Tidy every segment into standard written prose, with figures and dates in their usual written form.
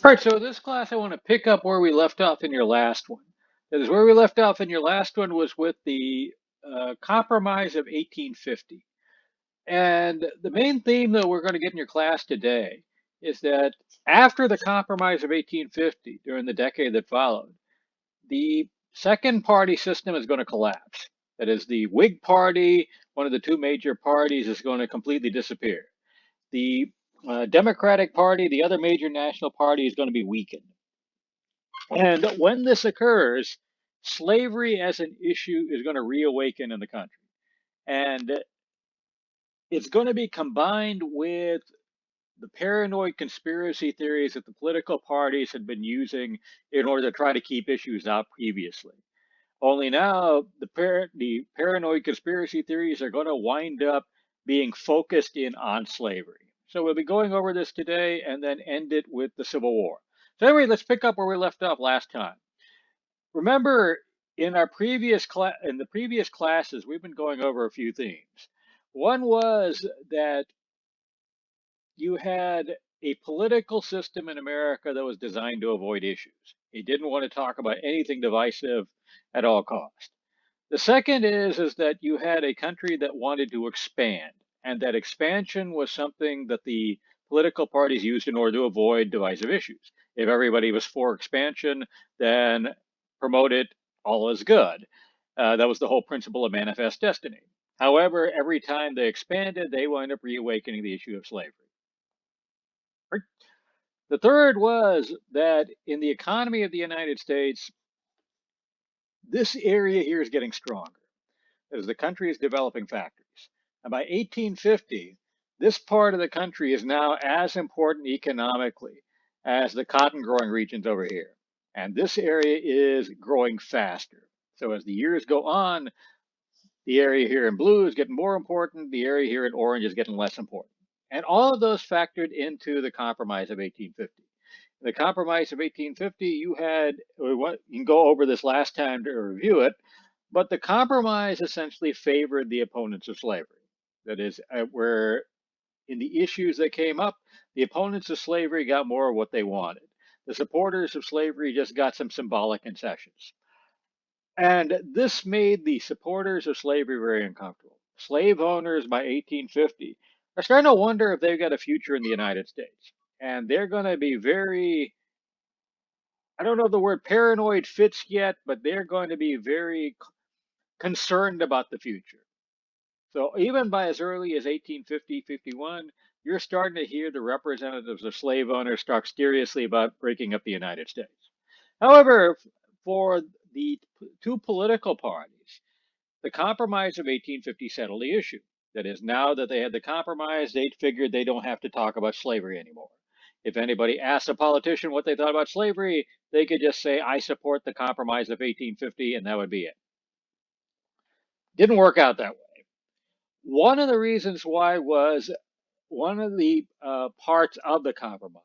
All right, so this class I want to pick up where we left off in your last one. Because where we left off in your last one was with the Compromise of 1850. And the main theme that we're going to get in your class today is that after the Compromise of 1850, during the decade that followed, the second party system is going to collapse. That is, the Whig Party, one of the two major parties, is going to completely disappear. The Democratic Party, the other major national party, is going to be weakened. And when this occurs, slavery as an issue is going to reawaken in the country. And it's going to be combined with the paranoid conspiracy theories that the political parties had been using in order to try to keep issues out previously. Only now, the paranoid conspiracy theories are going to wind up being focused in on slavery. So we'll be going over this today and then end it with the Civil War. So anyway, let's pick up where we left off last time. Remember, in the previous classes, we've been going over a few themes. One was that you had a political system in America that was designed to avoid issues. It didn't want to talk about anything divisive at all costs. The second is that you had a country that wanted to expand, and that expansion was something that the political parties used in order to avoid divisive issues. If everybody was for expansion, then promote it, all is good. That was the whole principle of manifest destiny. However, every time they expanded, they wound up reawakening the issue of slavery. The third was that in the economy of the United States, this area here is getting stronger as the country is developing factories. And by 1850, this part of the country is now as important economically as the cotton growing regions over here. And this area is growing faster. So as the years go on, the area here in blue is getting more important, the area here in orange is getting less important. And all of those factored into the Compromise of 1850. The Compromise of 1850, you can go over this last time to review it, but the compromise essentially favored the opponents of slavery. That is, where in the issues that came up, the opponents of slavery got more of what they wanted. The supporters of slavery just got some symbolic concessions. And this made the supporters of slavery very uncomfortable. Slave owners by 1850 are starting to wonder if they've got a future in the United States. And they're going to be very, I don't know if the word paranoid fits yet, but they're going to be very concerned about the future. So even by as early as 1850, 51, you're starting to hear the representatives of slave owners talk seriously about breaking up the United States. However, for the two political parties, the Compromise of 1850 settled the issue. That is, now that they had the compromise, they figured they don't have to talk about slavery anymore. If anybody asked a politician what they thought about slavery, they could just say, I support the Compromise of 1850, and that would be it. Didn't work out that way. One of the reasons why was one of the parts of the compromise.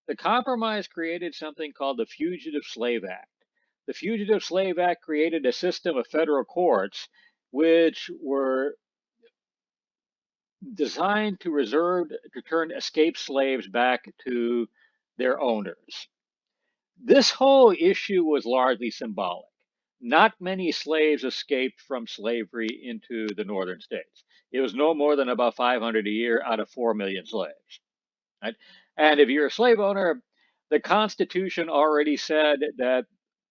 The compromise created something called the Fugitive Slave Act. The Fugitive Slave Act created a system of federal courts which were designed to return escaped slaves back to their owners. This whole issue was largely symbolic. Not many slaves escaped from slavery into the northern states. It was no more than about 500 a year out of 4 million slaves. Right? And if you're a slave owner, the Constitution already said that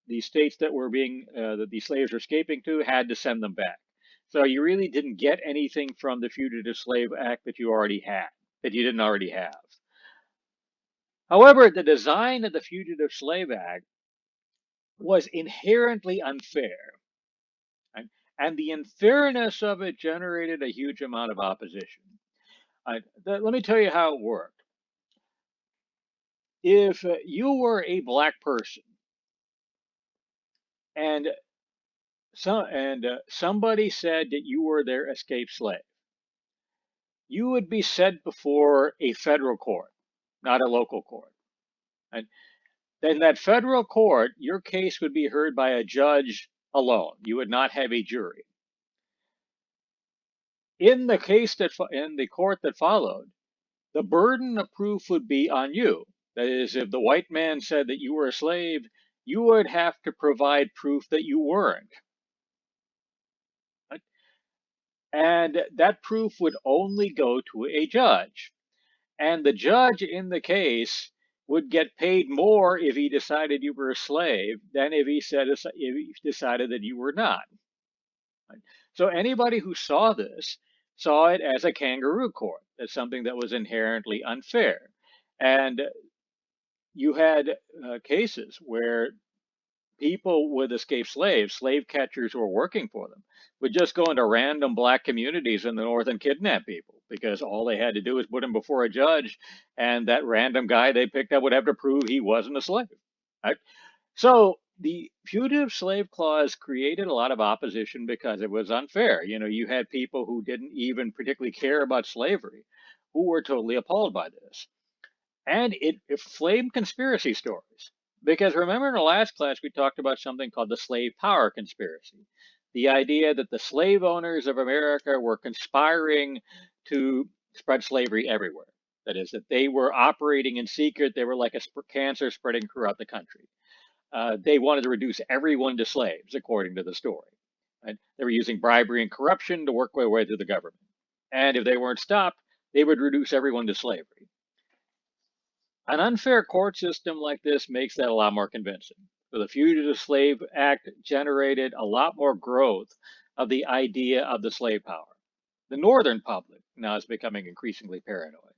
the states that these slaves were escaping to had to send them back. So you really didn't get anything from the Fugitive Slave Act that you didn't already have. However, the design of the Fugitive Slave Act was inherently unfair. Right? And the unfairness of it generated a huge amount of opposition. Let me tell you how it worked. If you were a black person and somebody said that you were their escaped slave, you would be sent before a federal court, not a local court. And then that federal court, your case would be heard by a judge alone. You would not have a jury. In the court that followed, the burden of proof would be on you. That is, if the white man said that you were a slave, you would have to provide proof that you weren't. And that proof would only go to a judge. And the judge in the case would get paid more if he decided you were a slave than if he decided that you were not. So anybody who saw this saw it as a kangaroo court, as something that was inherently unfair. And you had cases where people with escaped slaves, slave catchers who were working for them, would just go into random black communities in the North and kidnap people because all they had to do was put them before a judge, and that random guy they picked up would have to prove he wasn't a slave. Right? So the fugitive slave clause created a lot of opposition because it was unfair. You know, you had people who didn't even particularly care about slavery who were totally appalled by this. And it flamed conspiracy stories. Because remember in the last class, we talked about something called the slave power conspiracy. The idea that the slave owners of America were conspiring to spread slavery everywhere. That is, that they were operating in secret. They were like a cancer spreading throughout the country. They wanted to reduce everyone to slaves, according to the story. Right? They were using bribery and corruption to work their way through the government. And if they weren't stopped, they would reduce everyone to slavery. An unfair court system like this makes that a lot more convincing. So the Fugitive Slave Act generated a lot more growth of the idea of the slave power. The Northern public now is becoming increasingly paranoid.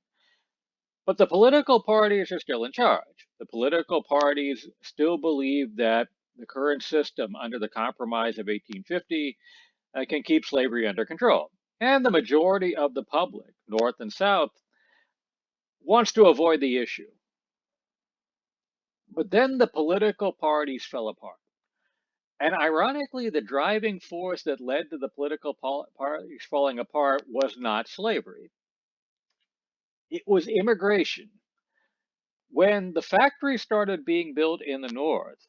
But the political parties are still in charge. The political parties still believe that the current system under the Compromise of 1850 can keep slavery under control. And the majority of the public, North and South, wants to avoid the issue. But then the political parties fell apart. And ironically, the driving force that led to the political parties falling apart was not slavery, it was immigration. When the factories started being built in the North,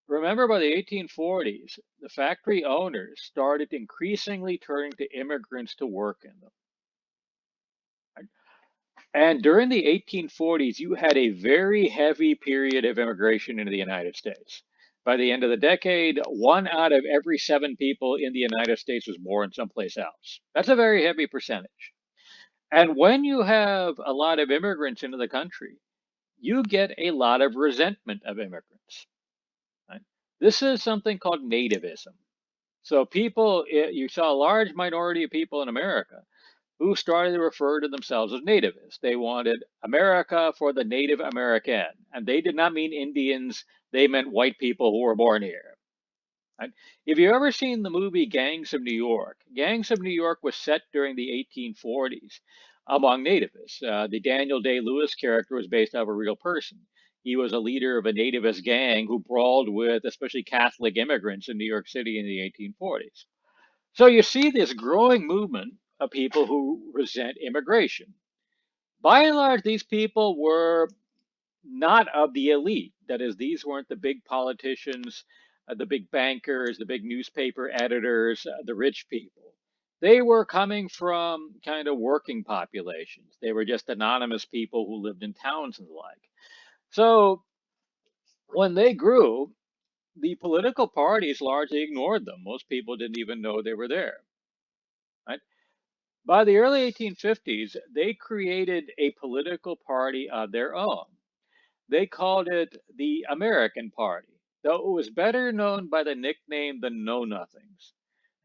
remember by the 1840s, the factory owners started increasingly turning to immigrants to work in them. And during the 1840s, you had a very heavy period of immigration into the United States. By the end of the decade, 1 out of every 7 people in the United States was born someplace else. That's a very heavy percentage. And when you have a lot of immigrants into the country, you get a lot of resentment of immigrants. Right? This is something called nativism. So you saw a large minority of people in America who started to refer to themselves as nativists. They wanted America for the Native American, and they did not mean Indians, they meant white people who were born here. Right? If you've ever seen the movie Gangs of New York, Gangs of New York was set during the 1840s among nativists. The Daniel Day-Lewis character was based off a real person. He was a leader of a nativist gang who brawled with especially Catholic immigrants in New York City in the 1840s. So you see this growing movement of people who resent immigration. By and large, these people were not of the elite. That is, these weren't the big politicians, the big bankers, the big newspaper editors, the rich people. They were coming from kind of working populations. They were just anonymous people who lived in towns and the like. So when they grew, the political parties largely ignored them. Most people didn't even know they were there. Right? By the early 1850s, they created a political party of their own. They called it the American Party, though it was better known by the nickname the Know Nothings.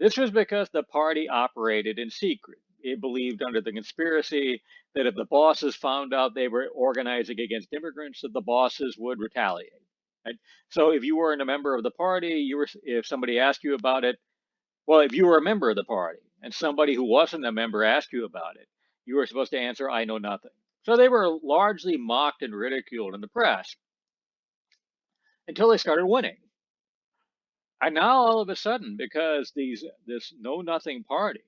This was because the party operated in secret. It believed under the conspiracy that if the bosses found out they were organizing against immigrants, that the bosses would retaliate. Right? So if you weren't a member of the party, if somebody asked you about it, well, if you were a member of the party and somebody who wasn't a member asked you about it, you were supposed to answer, I know nothing. So they were largely mocked and ridiculed in the press until they started winning. And now all of a sudden, because this know nothing party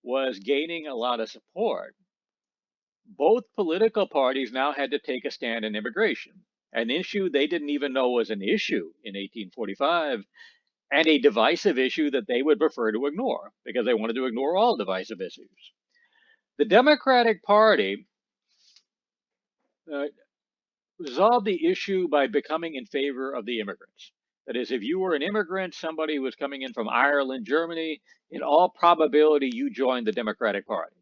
was gaining a lot of support, both political parties now had to take a stand in immigration, an issue they didn't even know was an issue in 1845, and a divisive issue that they would prefer to ignore because they wanted to ignore all divisive issues. The Democratic Party resolved the issue by becoming in favor of the immigrants. That is, if you were an immigrant, somebody who was coming in from Ireland, Germany, in all probability, you joined the Democratic Party.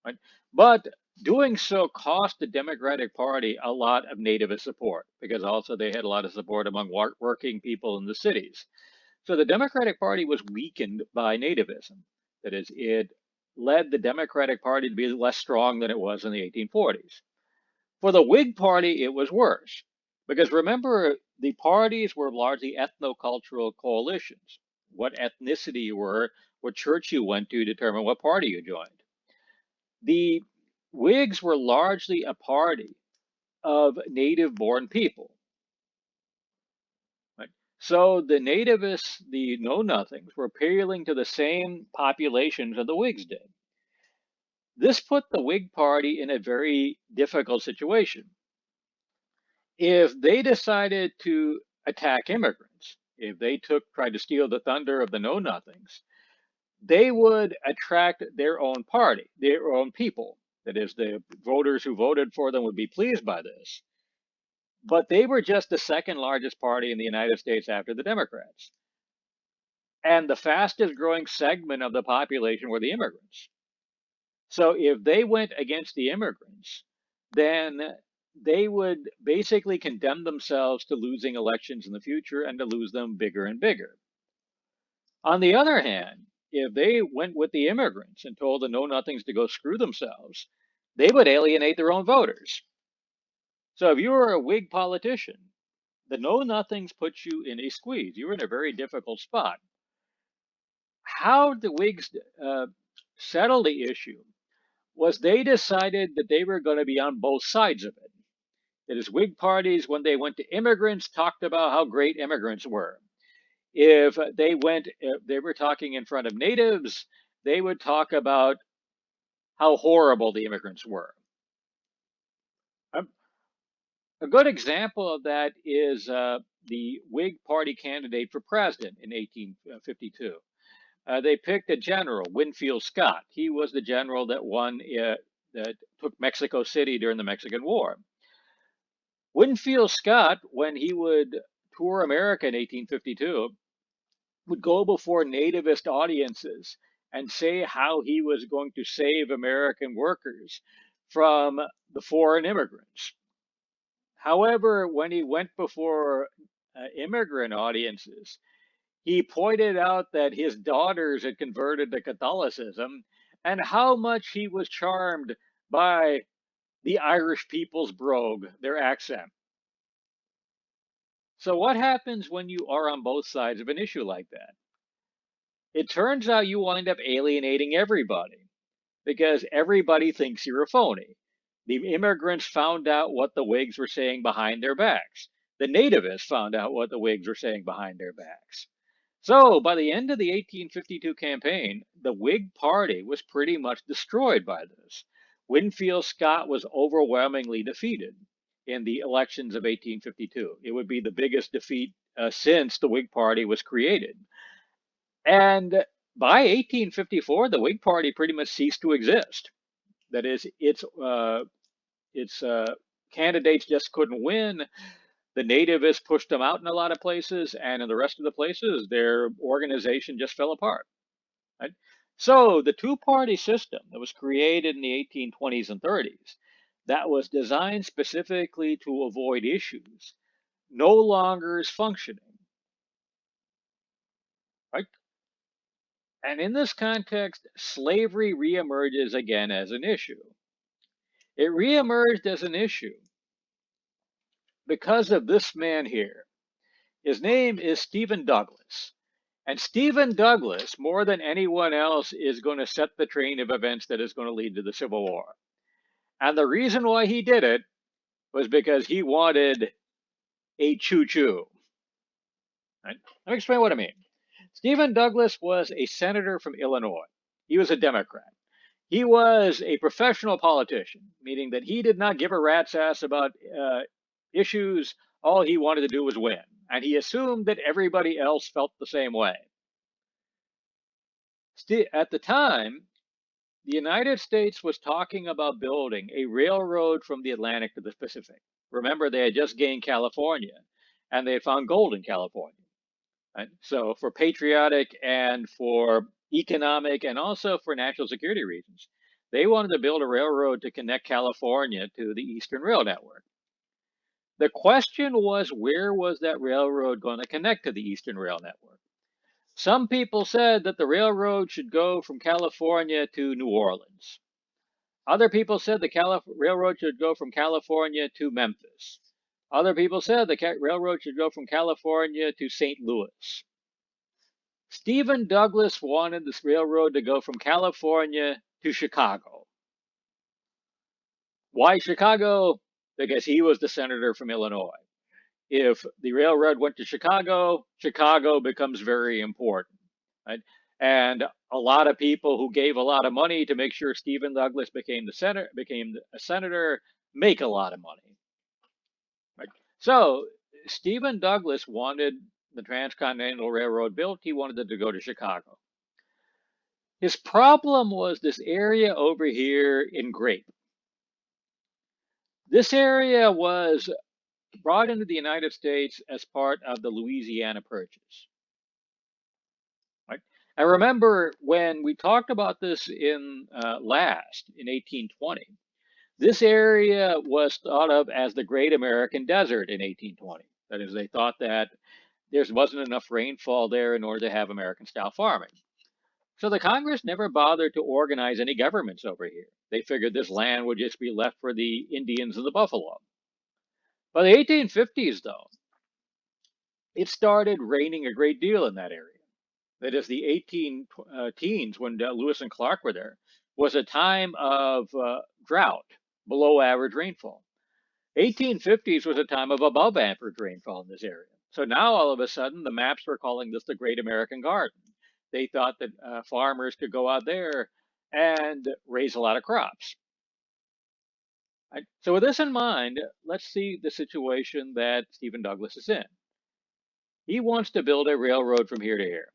Right? But doing so cost the Democratic Party a lot of nativist support because also they had a lot of support among working people in the cities. So the Democratic Party was weakened by nativism. That is, it led the Democratic Party to be less strong than it was in the 1840s. For the Whig Party, it was worse. Because remember, the parties were largely ethnocultural coalitions. What ethnicity you were, what church you went to determined what party you joined. The Whigs were largely a party of native born people. Right? So the nativists, the know nothings, were appealing to the same populations that the Whigs did. This put the Whig Party in a very difficult situation. If they decided to attack immigrants, if they tried to steal the thunder of the know nothings, they would attract their own party, their own people. That is, the voters who voted for them would be pleased by this. But they were just the second largest party in the United States after the Democrats. And the fastest growing segment of the population were the immigrants. So if they went against the immigrants, then they would basically condemn themselves to losing elections in the future and to lose them bigger and bigger. On the other hand, if they went with the immigrants and told the know nothings to go screw themselves, they would alienate their own voters. So if you were a Whig politician, the know nothings put you in a squeeze. You were in a very difficult spot. How the Whigs settled the issue was they decided that they were going to be on both sides of it. That is, Whig parties, when they went to immigrants, talked about how great immigrants were. If they were talking in front of natives, they would talk about how horrible the immigrants were. A good example of that is the Whig Party candidate for president in 1852. They picked a general, Winfield Scott. He was the general that took Mexico City during the Mexican War. Winfield Scott, when he would tour America in 1852, would go before nativist audiences and say how he was going to save American workers from the foreign immigrants. However, when he went before immigrant audiences, he pointed out that his daughters had converted to Catholicism and how much he was charmed by the Irish people's brogue, their accent. So, what happens when you are on both sides of an issue like that? It turns out you wind up alienating everybody because everybody thinks you're a phony. The immigrants found out what the Whigs were saying behind their backs. The nativists found out what the Whigs were saying behind their backs. So by the end of the 1852 campaign, the Whig Party was pretty much destroyed by this. Winfield Scott was overwhelmingly defeated in the elections of 1852. It would be the biggest defeat since the Whig Party was created. And by 1854, the Whig Party pretty much ceased to exist. That is, its candidates just couldn't win. The nativists pushed them out in a lot of places, and in the rest of the places, their organization just fell apart. Right? So the two-party system that was created in the 1820s and 30s, that was designed specifically to avoid issues, no longer is functioning. Right? And in this context, slavery reemerges again as an issue. It reemerged as an issue because of this man here. His name is Stephen Douglas. And Stephen Douglas, more than anyone else, is going to set the train of events that is going to lead to the Civil War. And the reason why he did it was because he wanted a choo-choo. Right? Let me explain what I mean. Stephen Douglas was a senator from Illinois. He was a Democrat. He was a professional politician, meaning that he did not give a rat's ass about issues. All he wanted to do was win. And he assumed that everybody else felt the same way. At the time, the United States was talking about building a railroad from the Atlantic to the Pacific. Remember, they had just gained California and they had found gold in California. Right? So, for patriotic and for economic and also for national security reasons, they wanted to build a railroad to connect California to the Eastern Rail Network. The question was, where was that railroad going to connect to the Eastern Rail Network? Some people said that the railroad should go from California to New Orleans. Other people said the railroad should go from California to Memphis. Other people said the railroad should go from California to St. Louis. Stephen Douglas wanted this railroad to go from California to Chicago. Why Chicago? Because he was the senator from Illinois. If the railroad went to Chicago, Chicago becomes very important. Right? And a lot of people who gave a lot of money to make sure Stephen Douglas became a senator make a lot of money. Right? So Stephen Douglas wanted the Transcontinental Railroad built. He wanted it to go to Chicago. His problem was this area over here in Grape. This area was brought into the United States as part of the Louisiana Purchase. Right? I remember when we talked about this in 1820. This area was thought of as the Great American Desert in 1820. That is, they thought that there wasn't enough rainfall there in order to have American-style farming. So the Congress never bothered to organize any governments over here. They figured this land would just be left for the Indians and the buffalo. By the 1850s, though, it started raining a great deal in that area. That is, the 18 teens, when Lewis and Clark were there, was a time of drought, below average rainfall. 1850s was a time of above average rainfall in this area. So now all of a sudden, the maps were calling this the Great American Garden. They thought that farmers could go out there and raise a lot of crops. Right? So with this in mind, let's see the situation that Stephen Douglas is in. He wants to build a railroad from here to here.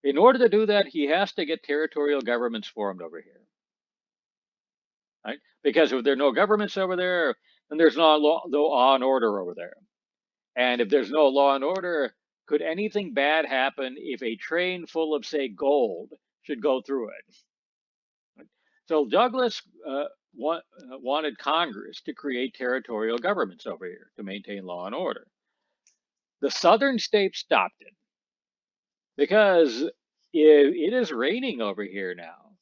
In order to do that, he has to get territorial governments formed over here. Right? Because if there are no governments over there, then there's no law and order over there. And if there's no law and order, could anything bad happen if a train full of, say, gold should go through it? Right? So Douglas wanted Congress to create territorial governments over here to maintain law and order. The southern states stopped it because if it is raining over here now,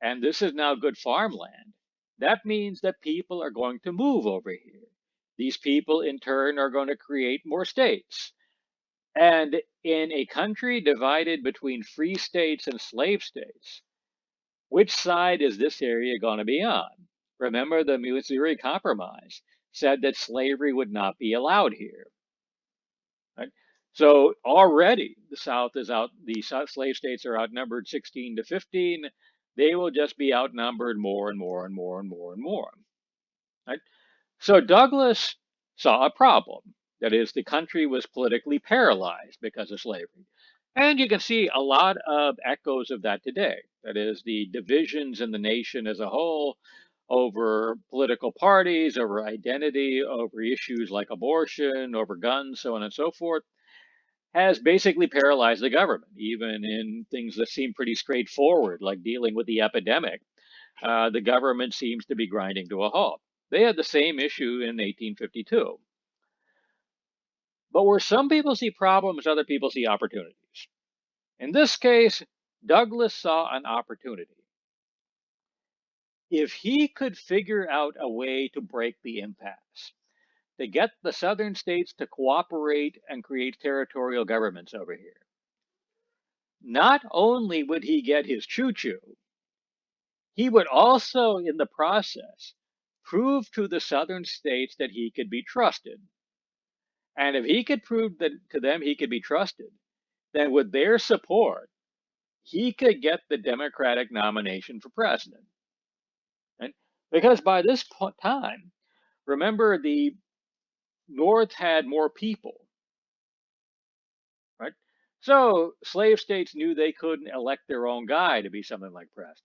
and this is now good farmland, that means that people are going to move over here. These people, in turn, are going to create more states. And in a country divided between free states and slave states, which side is this area going to be on? Remember, the Missouri Compromise said that slavery would not be allowed here. Right? So already the South is out, the slave states are outnumbered 16 to 15. They will just be outnumbered more and more and more and more and more. Right? So Douglas saw a problem. That is, the country was politically paralyzed because of slavery. And you can see a lot of echoes of that today. That is, the divisions in the nation as a whole over political parties, over identity, over issues like abortion, over guns, so on and so forth, has basically paralyzed the government, even in things that seem pretty straightforward, like dealing with the epidemic. The government seems to be grinding to a halt. They had the same issue in 1852. But where some people see problems, other people see opportunities. In this case, Douglas saw an opportunity. If he could figure out a way to break the impasse, to get the southern states to cooperate and create territorial governments over here, not only would he get his choo-choo, he would also, in the process, prove to the southern states that he could be trusted. And if he could prove that to them he could be trusted, then with their support, he could get the Democratic nomination for president. And because by this time, remember, the North had more people, right? So slave states knew they couldn't elect their own guy to be something like president.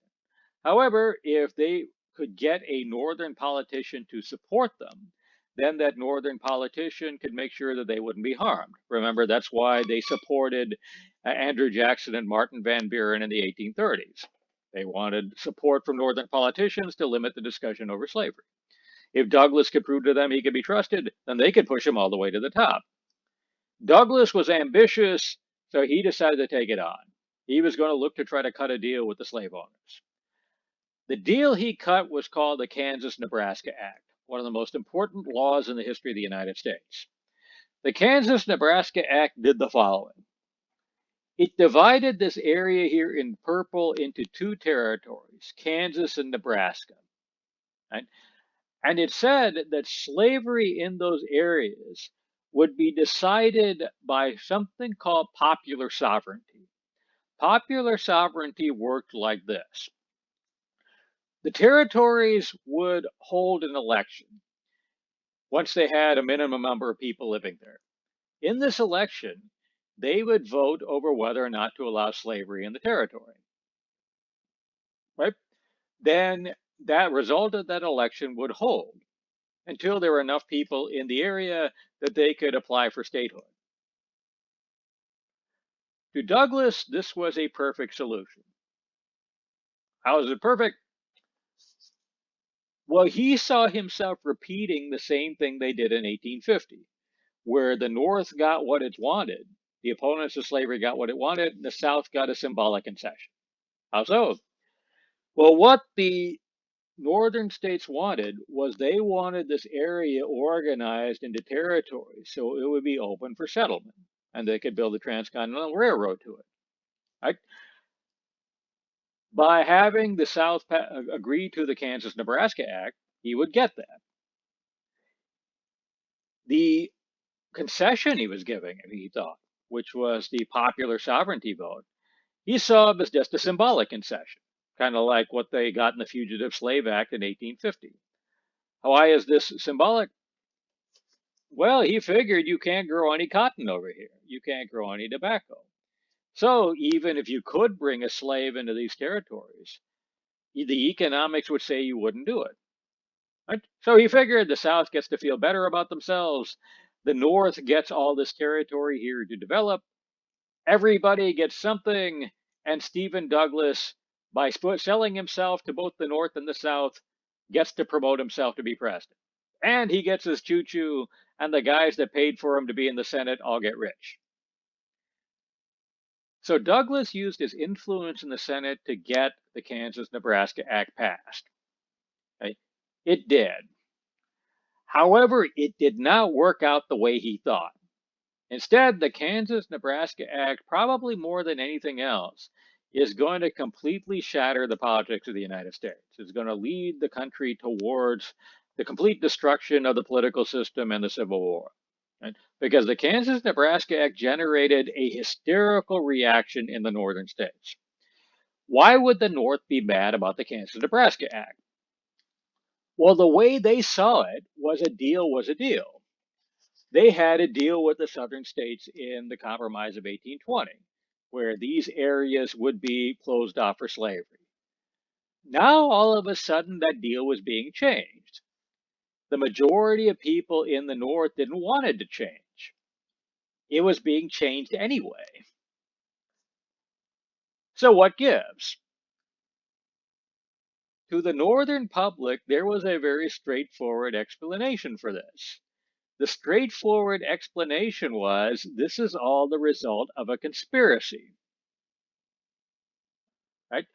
However, if they could get a northern politician to support them, then that northern politician could make sure that they wouldn't be harmed. Remember, that's why they supported Andrew Jackson and Martin Van Buren in the 1830s. They wanted support from northern politicians to limit the discussion over slavery. If Douglas could prove to them he could be trusted, then they could push him all the way to the top. Douglas was ambitious, so he decided to take it on. He was going to look to try to cut a deal with the slave owners. The deal he cut was called the Kansas-Nebraska Act, one of the most important laws in the history of the United States. The Kansas-Nebraska Act did the following. It divided this area here in purple into two territories, Kansas and Nebraska. Right? And it said that slavery in those areas would be decided by something called popular sovereignty. Popular sovereignty worked like this. The territories would hold an election once they had a minimum number of people living there. In this election, they would vote over whether or not to allow slavery in the territory. Right? Then that result of that election would hold until there were enough people in the area that they could apply for statehood. To Douglas, this was a perfect solution. How is it perfect? Well, he saw himself repeating the same thing they did in 1850, where the North got what it wanted, the opponents of slavery got what it wanted, and the South got a symbolic concession. How so? Well, what the northern states wanted was they wanted this area organized into territories so it would be open for settlement and they could build a transcontinental railroad to it. Right? By having the South agree to the Kansas-Nebraska Act, he would get that. The concession he was giving, he thought, which was the popular sovereignty vote, he saw it as just a symbolic concession, kind of like what they got in the Fugitive Slave Act in 1850. Why is this symbolic? Well, he figured you can't grow any cotton over here. You can't grow any tobacco. So even if you could bring a slave into these territories, the economics would say you wouldn't do it. Right? So he figured the South gets to feel better about themselves. The North gets all this territory here to develop. Everybody gets something. And Stephen Douglas, by selling himself to both the North and the South, gets to promote himself to be president. And he gets his choo-choo, and the guys that paid for him to be in the Senate all get rich. So Douglas used his influence in the Senate to get the Kansas-Nebraska Act passed. Okay? It did. However, it did not work out the way he thought. Instead, the Kansas-Nebraska Act, probably more than anything else, is going to completely shatter the politics of the United States. It's going to lead the country towards the complete destruction of the political system and the Civil War. Right? Because the Kansas-Nebraska Act generated a hysterical reaction in the northern states. Why would the North be mad about the Kansas-Nebraska Act? Well, the way they saw it was a deal was a deal. They had a deal with the southern states in the Compromise of 1820, where these areas would be closed off for slavery. Now, all of a sudden, that deal was being changed. The majority of people in the North didn't want it to change. It was being changed anyway. So what gives? To the Northern public, there was a very straightforward explanation for this. The straightforward explanation was this is all the result of a conspiracy. Right?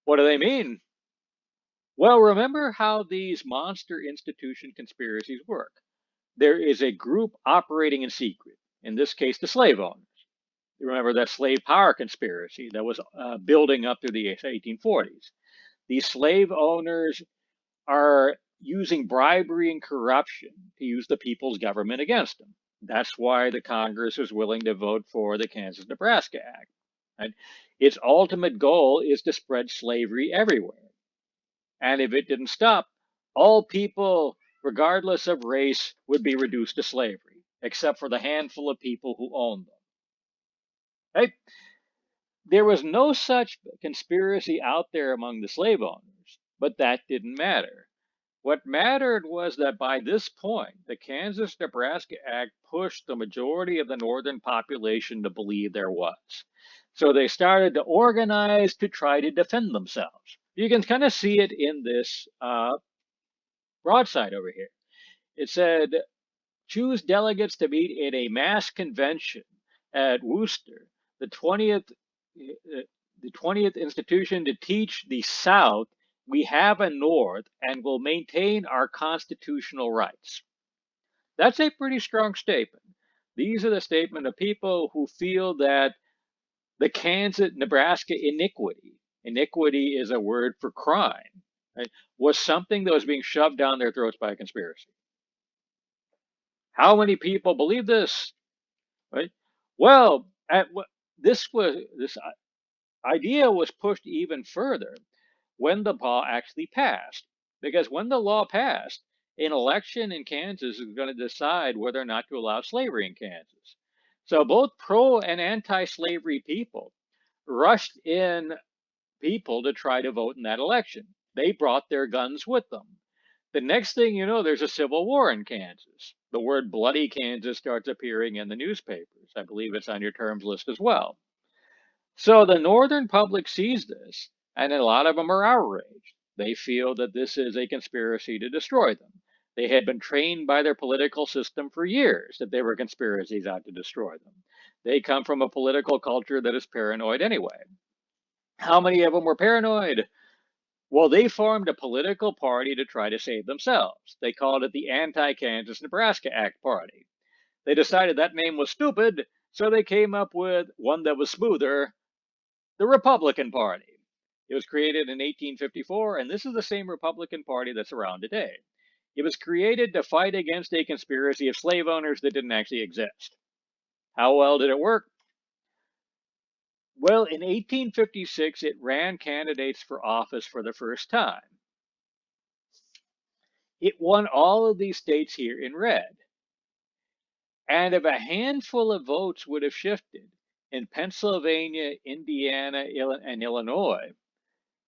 What do they mean? Well, remember how these monster institution conspiracies work. There is a group operating in secret, in this case, the slave owners. You remember that slave power conspiracy that was building up through the 1840s. These slave owners are using bribery and corruption to use the people's government against them. That's why the Congress was willing to vote for the Kansas-Nebraska Act. Right? Its ultimate goal is to spread slavery everywhere. And if it didn't stop, all people, regardless of race, would be reduced to slavery, except for the handful of people who owned them. Right? There was no such conspiracy out there among the slave owners, but that didn't matter. What mattered was that by this point, the Kansas Nebraska Act pushed the majority of the northern population to believe there was. So they started to organize to try to defend themselves. You can kind of see it in this broadside over here. It said, choose delegates to meet in a mass convention at Worcester, the 20th, the 20th institution to teach the South we have a North and will maintain our constitutional rights. That's a pretty strong statement. These are the statement of people who feel that the Kansas Nebraska iniquity is a word for crime, right, was something that was being shoved down their throats by a conspiracy. How many people believe this? Right? Well, this idea was pushed even further when the law actually passed. Because when the law passed, an election in Kansas is going to decide whether or not to allow slavery in Kansas. So both pro and anti-slavery people rushed in people to try to vote in that election. They brought their guns with them. The next thing you know, there's a civil war in Kansas. The word bloody Kansas starts appearing in the newspapers. I believe it's on your terms list as well. So the Northern public sees this, and a lot of them are outraged. They feel that this is a conspiracy to destroy them. They had been trained by their political system for years that they were conspiracies out to destroy them. They come from a political culture that is paranoid anyway. How many of them were paranoid? Well, they formed a political party to try to save themselves. They called it the Anti-Kansas Nebraska Act Party. They decided that name was stupid, so they came up with one that was smoother, the Republican Party. It was created in 1854, and this is the same Republican Party that's around today. It was created to fight against a conspiracy of slave owners that didn't actually exist. How well did it work? Well, in 1856, it ran candidates for office for the first time. It won all of these states here in red. And if a handful of votes would have shifted in Pennsylvania, Indiana, and Illinois,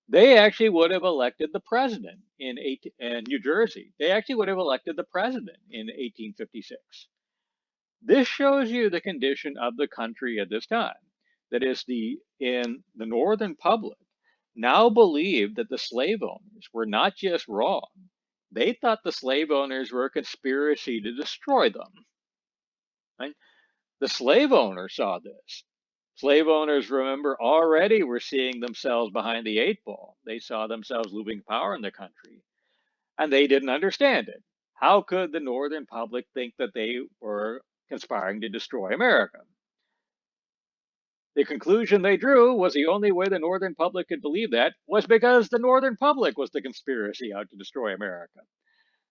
they actually would have elected the president in New Jersey. They actually would have elected the president in 1856. This shows you the condition of the country at this time. That is, the northern public now believed that the slave owners were not just wrong, they thought the slave owners were a conspiracy to destroy them. Right? The slave owners saw this. Slave owners, remember, already were seeing themselves behind the eight ball. They saw themselves losing power in the country, and they didn't understand it. How could the northern public think that they were conspiring to destroy America? The conclusion they drew was the only way the northern public could believe that was because the northern public was the conspiracy out to destroy America.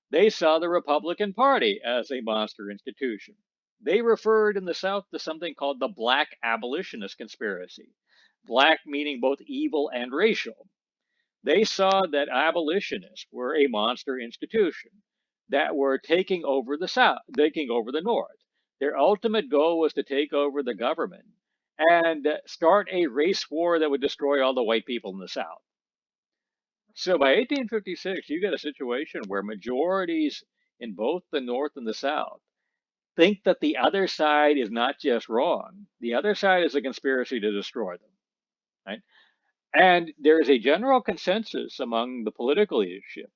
They saw the Republican Party as a monster institution. They referred in the South to something called the Black Abolitionist Conspiracy. Black meaning both evil and racial. They saw that abolitionists were a monster institution that were taking over the South, taking over the North. Their ultimate goal was to take over the government and start a race war that would destroy all the white people in the South. So by 1856, you get a situation where majorities in both the North and the South think that the other side is not just wrong, the other side is a conspiracy to destroy them. Right? And there is a general consensus among the political leadership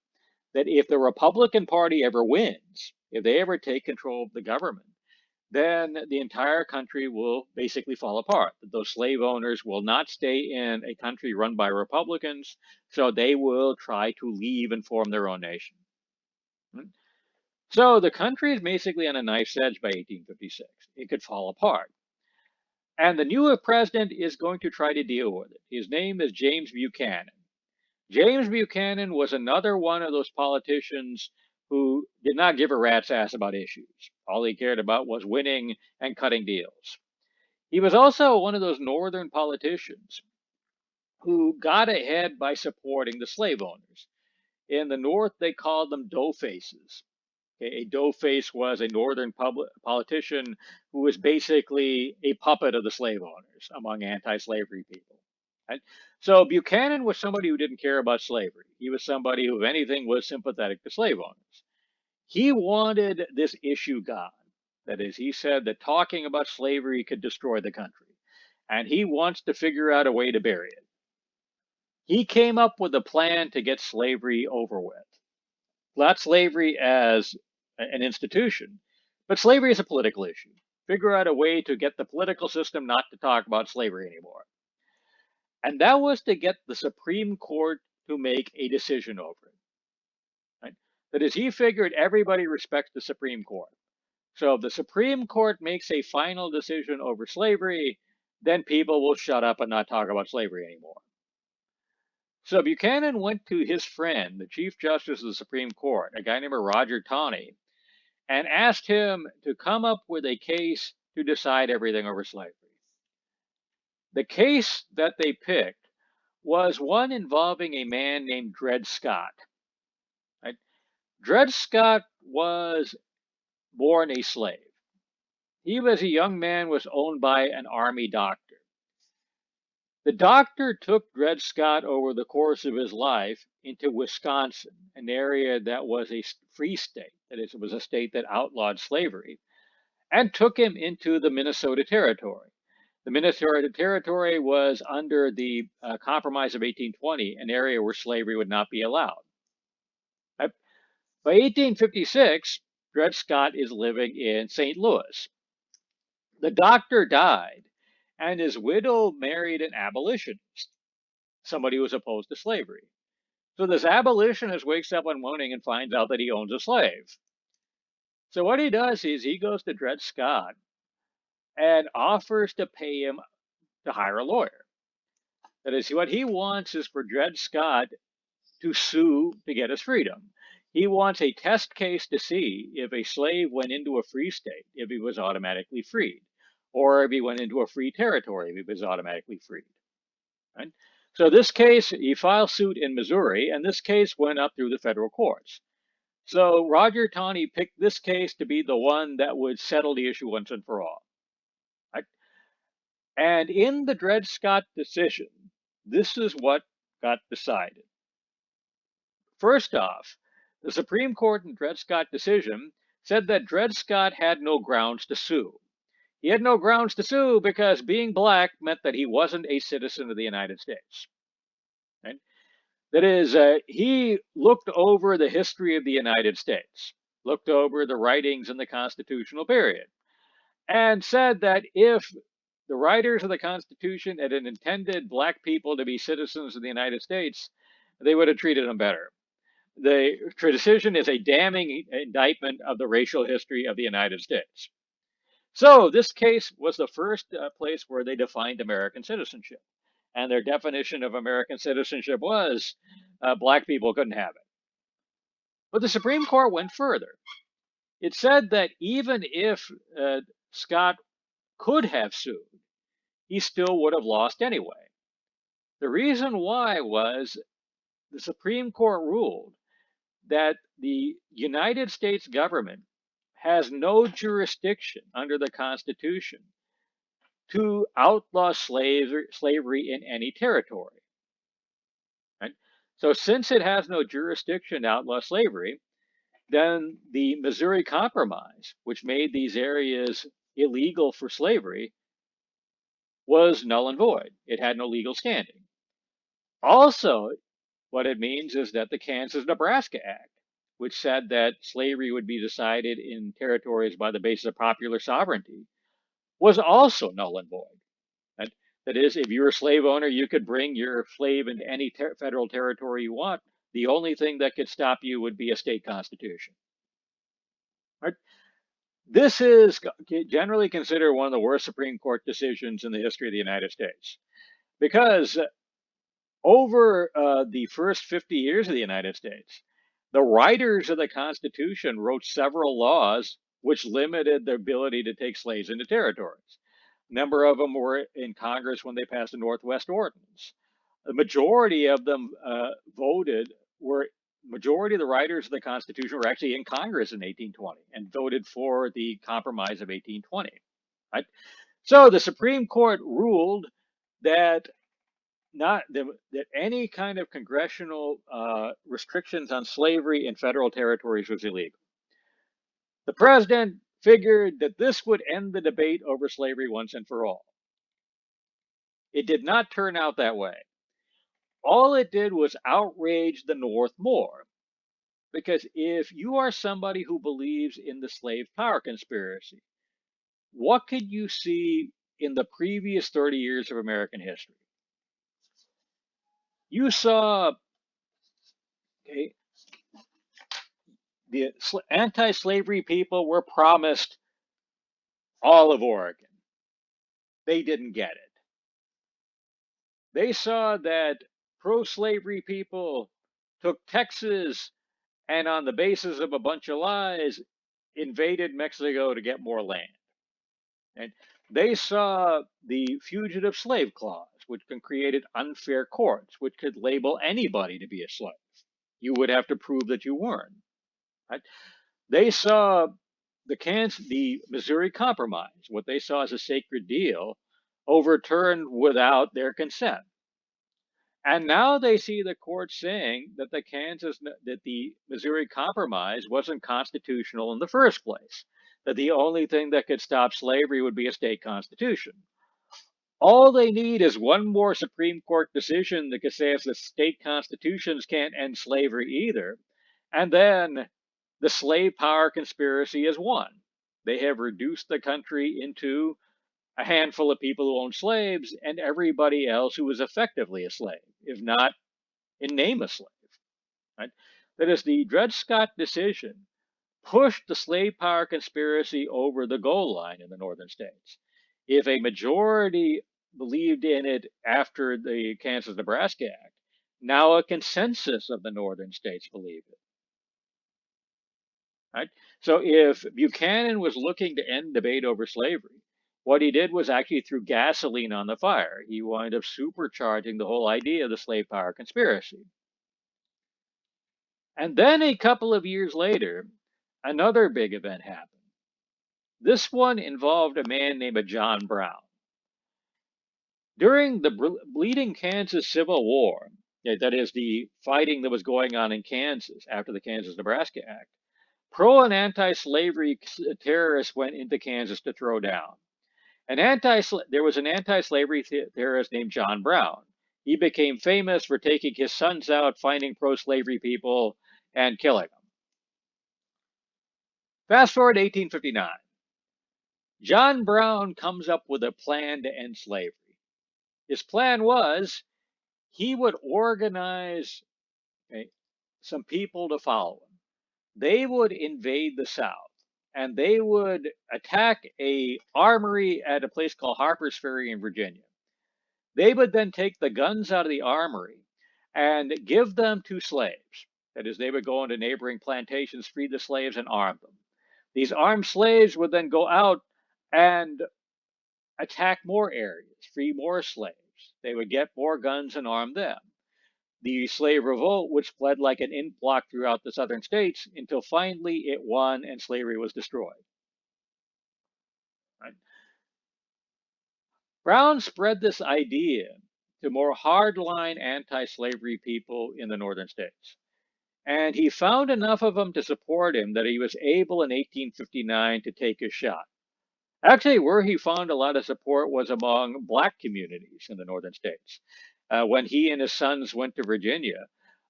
that if the Republican Party ever wins, if they ever take control of the government, then the entire country will basically fall apart. Those slave owners will not stay in a country run by Republicans, so they will try to leave and form their own nation. So the country is basically on a knife's edge by 1856. It could fall apart. And the new president is going to try to deal with it. His name is James Buchanan. James Buchanan was another one of those politicians who did not give a rat's ass about issues. All he cared about was winning and cutting deals. He was also one of those northern politicians who got ahead by supporting the slave owners. In the North, they called them dough faces. Okay, a doughface was a northern politician who was basically a puppet of the slave owners among anti-slavery people. Right? So Buchanan was somebody who didn't care about slavery. He was somebody who, if anything, was sympathetic to slave owners. He wanted this issue gone. That is, he said that talking about slavery could destroy the country, and he wants to figure out a way to bury it. He came up with a plan to get slavery over with. Not slavery as an institution, but slavery as a political issue. Figure out a way to get the political system not to talk about slavery anymore. And that was to get the Supreme Court to make a decision over it. Right? That is, he figured everybody respects the Supreme Court. So if the Supreme Court makes a final decision over slavery, then people will shut up and not talk about slavery anymore. So Buchanan went to his friend, the Chief Justice of the Supreme Court, a guy named Roger Taney, and asked him to come up with a case to decide everything over slavery. The case that they picked was one involving a man named Dred Scott. Right? Dred Scott was born a slave. He was a young man, was owned by an army doctor. The doctor took Dred Scott over the course of his life into Wisconsin, an area that was a free state. That is, it was a state that outlawed slavery, and took him into the Minnesota Territory. The Minnesota Territory was under the Compromise of 1820, an area where slavery would not be allowed. By 1856, Dred Scott is living in St. Louis. The doctor died, and his widow married an abolitionist, somebody who was opposed to slavery. So this abolitionist wakes up one morning and finds out that he owns a slave. So what he does is he goes to Dred Scott and offers to pay him to hire a lawyer. That is, what he wants is for Dred Scott to sue to get his freedom. He wants a test case to see if a slave went into a free state, if he was automatically freed, or if he went into a free territory, if he was automatically freed. Right? So this case, he filed suit in Missouri, and this case went up through the federal courts. So Roger Taney picked this case to be the one that would settle the issue once and for all. Right? And in the Dred Scott decision, this is what got decided. First off, the Supreme Court in Dred Scott decision said that Dred Scott had no grounds to sue. He had no grounds to sue because being black meant that he wasn't a citizen of the United States. Right? That is, he looked over the history of the United States, looked over the writings in the constitutional period, and said that if the writers of the Constitution had intended black people to be citizens of the United States, they would have treated them better. The decision is a damning indictment of the racial history of the United States. So this case was the first place where they defined American citizenship. And their definition of American citizenship was black people couldn't have it. But the Supreme Court went further. It said that even if Scott could have sued, he still would have lost anyway. The reason why was the Supreme Court ruled that the United States government has no jurisdiction under the Constitution to outlaw slavery in any territory. Right? So since it has no jurisdiction to outlaw slavery, then the Missouri Compromise, which made these areas illegal for slavery, was null and void. It had no legal standing. Also, what it means is that the Kansas-Nebraska Act, which said that slavery would be decided in territories by the basis of popular sovereignty, was also null and void. That is, if you're a slave owner, you could bring your slave into any federal territory you want. The only thing that could stop you would be a state constitution. Right? This is generally considered one of the worst Supreme Court decisions in the history of the United States, because over the first 50 years of the United States, the writers of the Constitution wrote several laws which limited the ability to take slaves into territories. A number of them were in Congress when they passed the Northwest Ordinance. The majority of them voted were majority of the writers of the Constitution were actually in Congress in 1820 and voted for the Compromise of 1820. Right? So the Supreme Court ruled that that any kind of congressional restrictions on slavery in federal territories was illegal. The president figured that this would end the debate over slavery once and for all. It did not turn out that way. All it did was outrage the North more. Because if you are somebody who believes in the slave power conspiracy, what could you see in the previous 30 years of American history? You saw okay, the anti-slavery people were promised all of Oregon. They didn't get it. They saw that pro-slavery people took Texas and on the basis of a bunch of lies, invaded Mexico to get more land. And they saw the fugitive slave clause, which created unfair courts, which could label anybody to be a slave. You would have to prove that you weren't. Right? They saw the Missouri Compromise, what they saw as a sacred deal, overturned without their consent. And now they see the court saying that the Missouri Compromise wasn't constitutional in the first place, that the only thing that could stop slavery would be a state constitution. All they need is one more Supreme Court decision that says the state constitutions can't end slavery either, and then the slave power conspiracy is won. They have reduced the country into a handful of people who own slaves and everybody else who is effectively a slave, if not in name a slave. Right? That is, the Dred Scott decision pushed the slave power conspiracy over the goal line in the northern states. If a majority believed in it after the Kansas-Nebraska Act, now a consensus of the northern states believe it. Right? So if Buchanan was looking to end debate over slavery, what he did was actually threw gasoline on the fire. He wound up supercharging the whole idea of the slave power conspiracy. And then a couple of years later, another big event happened. This one involved a man named John Brown. During the Bleeding Kansas Civil War, that is the fighting that was going on in Kansas after the Kansas-Nebraska Act, pro and anti-slavery terrorists went into Kansas to throw down. There was an anti-slavery terrorist named John Brown. He became famous for taking his sons out, finding pro-slavery people, and killing them. Fast forward to 1859. John Brown comes up with a plan to end slavery. His plan was he would organize some people to follow him. They would invade the South, and they would attack a armory at a place called Harper's Ferry in Virginia. They would then take the guns out of the armory and give them to slaves. That is, they would go into neighboring plantations, free the slaves, and arm them. These armed slaves would then go out and attack more areas, free more slaves. They would get more guns and arm them. The slave revolt, which spread like an ink blot throughout the southern states until finally it won and slavery was destroyed. Right? Brown spread this idea to more hardline anti-slavery people in the northern states. And he found enough of them to support him that he was able in 1859 to take his shot. Actually, where he found a lot of support was among black communities in the northern states. When he and his sons went to Virginia,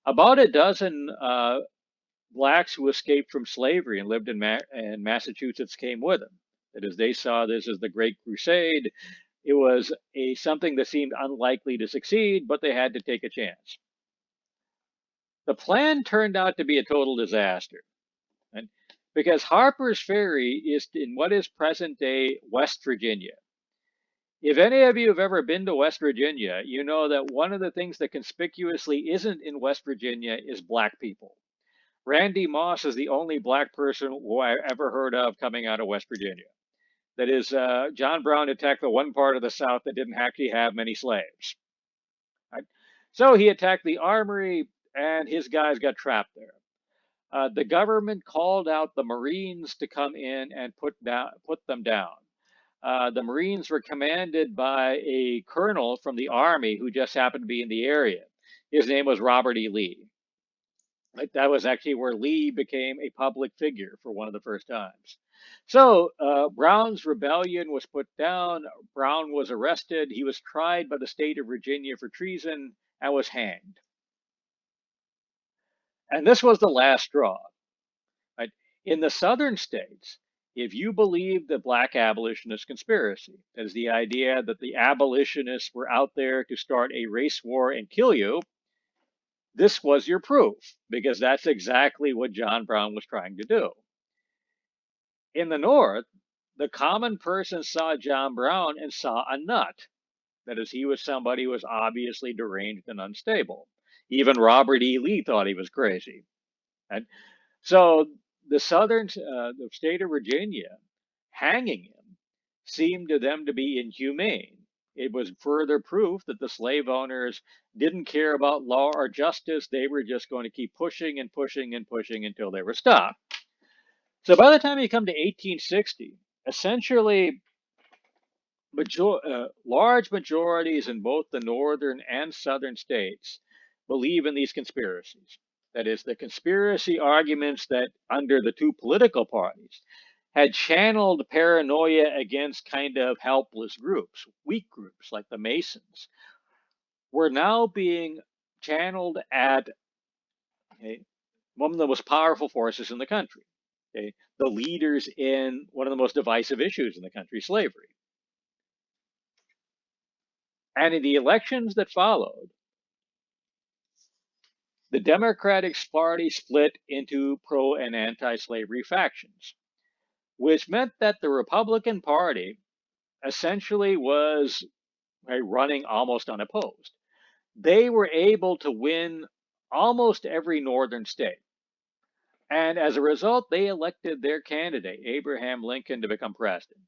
about a dozen blacks who escaped from slavery and lived in Massachusetts came with him. That is, they saw this as the Great Crusade. It was something that seemed unlikely to succeed, but they had to take a chance. The plan turned out to be a total disaster. And because Harper's Ferry is in what is present-day West Virginia. If any of you have ever been to West Virginia, you know that one of the things that conspicuously isn't in West Virginia is black people. Randy Moss is the only black person who I ever heard of coming out of West Virginia. That is, John Brown attacked the one part of the South that didn't actually have many slaves. Right? So he attacked the armory, and his guys got trapped there. The government called out the Marines to come in and put them down. The Marines were commanded by a colonel from the Army who just happened to be in the area. His name was Robert E. Lee. Like, that was actually where Lee became a public figure for one of the first times. So Brown's rebellion was put down. Brown was arrested. He was tried by the state of Virginia for treason and was hanged. And this was the last straw. Right? In the southern states, if you believe the black abolitionist conspiracy, that is the idea that the abolitionists were out there to start a race war and kill you, this was your proof, because that's exactly what John Brown was trying to do. In the North, the common person saw John Brown and saw a nut. That is, he was somebody who was obviously deranged and unstable. Even Robert E. Lee thought he was crazy. And so the state of Virginia, hanging him seemed to them to be inhumane. It was further proof that the slave owners didn't care about law or justice. They were just going to keep pushing and pushing and pushing until they were stopped. So by the time you come to 1860, essentially large majorities in both the northern and southern states believe in these conspiracies. That is, the conspiracy arguments that under the two political parties had channeled paranoia against kind of helpless groups, weak groups like the Masons, were now being channeled at, okay, one of the most powerful forces in the country, okay, the leaders in one of the most divisive issues in the country, slavery. And in the elections that followed, the Democratic Party split into pro and anti slavery factions, which meant that the Republican Party essentially was running almost unopposed. They were able to win almost every northern state. And as a result, they elected their candidate, Abraham Lincoln, to become president.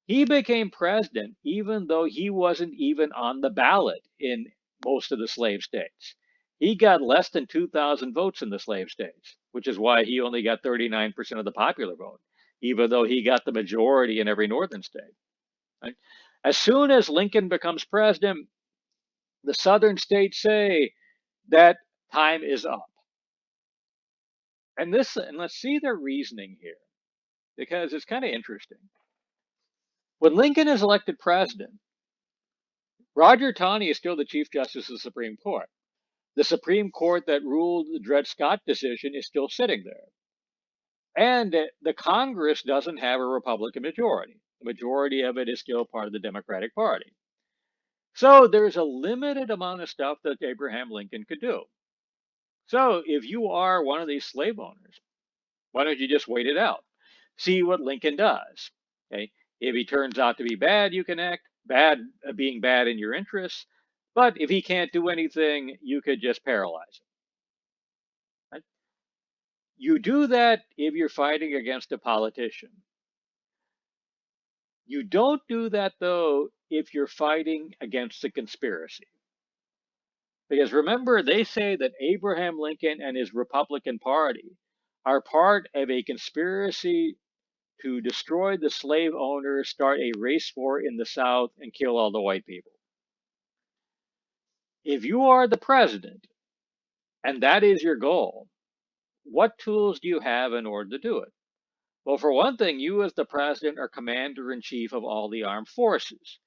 He became president even though he wasn't even on the ballot in most of the slave states. He got less than 2,000 votes in the slave states, which is why he only got 39% of the popular vote, even though he got the majority in every northern state. Right? As soon as Lincoln becomes president, the southern states say that time is up. And let's see their reasoning here, because it's kind of interesting. When Lincoln is elected president, Roger Taney is still the Chief Justice of the Supreme Court. The Supreme Court that ruled the Dred Scott decision is still sitting there. And the Congress doesn't have a Republican majority. The majority of it is still part of the Democratic Party. So there's a limited amount of stuff that Abraham Lincoln could do. So if you are one of these slave owners, why don't you just wait it out? See what Lincoln does. Okay? If he turns out to be bad, you can act being bad in your interests. But if he can't do anything, you could just paralyze him. Right? You do that if you're fighting against a politician. You don't do that, though, if you're fighting against a conspiracy. Because remember, they say that Abraham Lincoln and his Republican Party are part of a conspiracy to destroy the slave owners, start a race war in the South, and kill all the white people. If you are the president and that is your goal, what tools do you have in order to do it? Well, for one thing, you as the president are commander in chief of all the armed forces.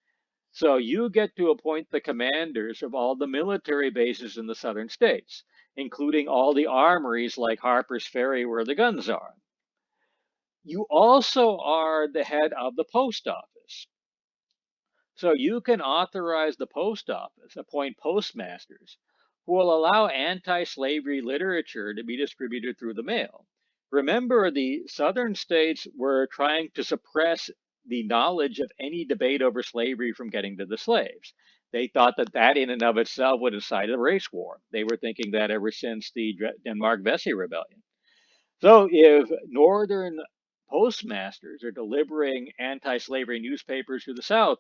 So you get to appoint the commanders of all the military bases in the southern states, including all the armories like Harper's Ferry where the guns are. You also are the head of the post office. So you can authorize the post office, appoint postmasters who will allow anti-slavery literature to be distributed through the mail. Remember, the southern states were trying to suppress the knowledge of any debate over slavery from getting to the slaves. They thought that that in and of itself would incite a race war. They were thinking that ever since the Denmark-Vesey Rebellion. So if northern postmasters are delivering anti-slavery newspapers to the South,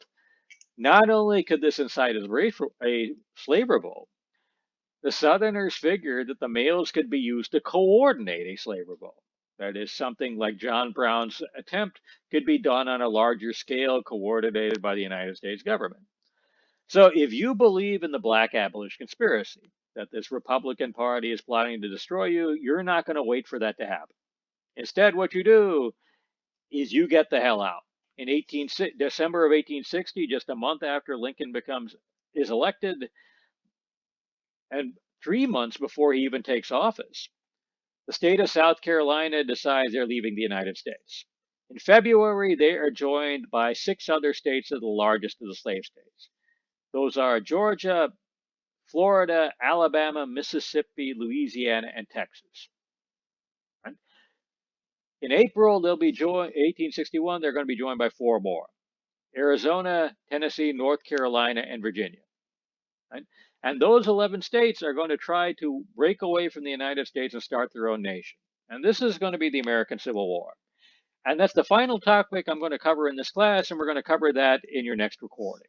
not only could this incite a slave revolt, The Southerners figured that the mails could be used to coordinate a slave revolt. That is, something like John Brown's attempt could be done on a larger scale, coordinated by the United States government. So, if you believe in the Black Abolition conspiracy, that this Republican Party is plotting to destroy you, you're not going to wait for that to happen. Instead, what you do is you get the hell out. In December of 1860, just a month after Lincoln is elected, and 3 months before he even takes office, the state of South Carolina decides they're leaving the United States. In February, they are joined by 6 other states that are the largest of the slave states. Those are Georgia, Florida, Alabama, Mississippi, Louisiana, and Texas. In April, they'll be joined. 1861, they're going to be joined by 4 more: Arizona, Tennessee, North Carolina, and Virginia. Right? And those 11 states are going to try to break away from the United States and start their own nation. And this is going to be the American Civil War. And that's the final topic I'm going to cover in this class, and we're going to cover that in your next recording.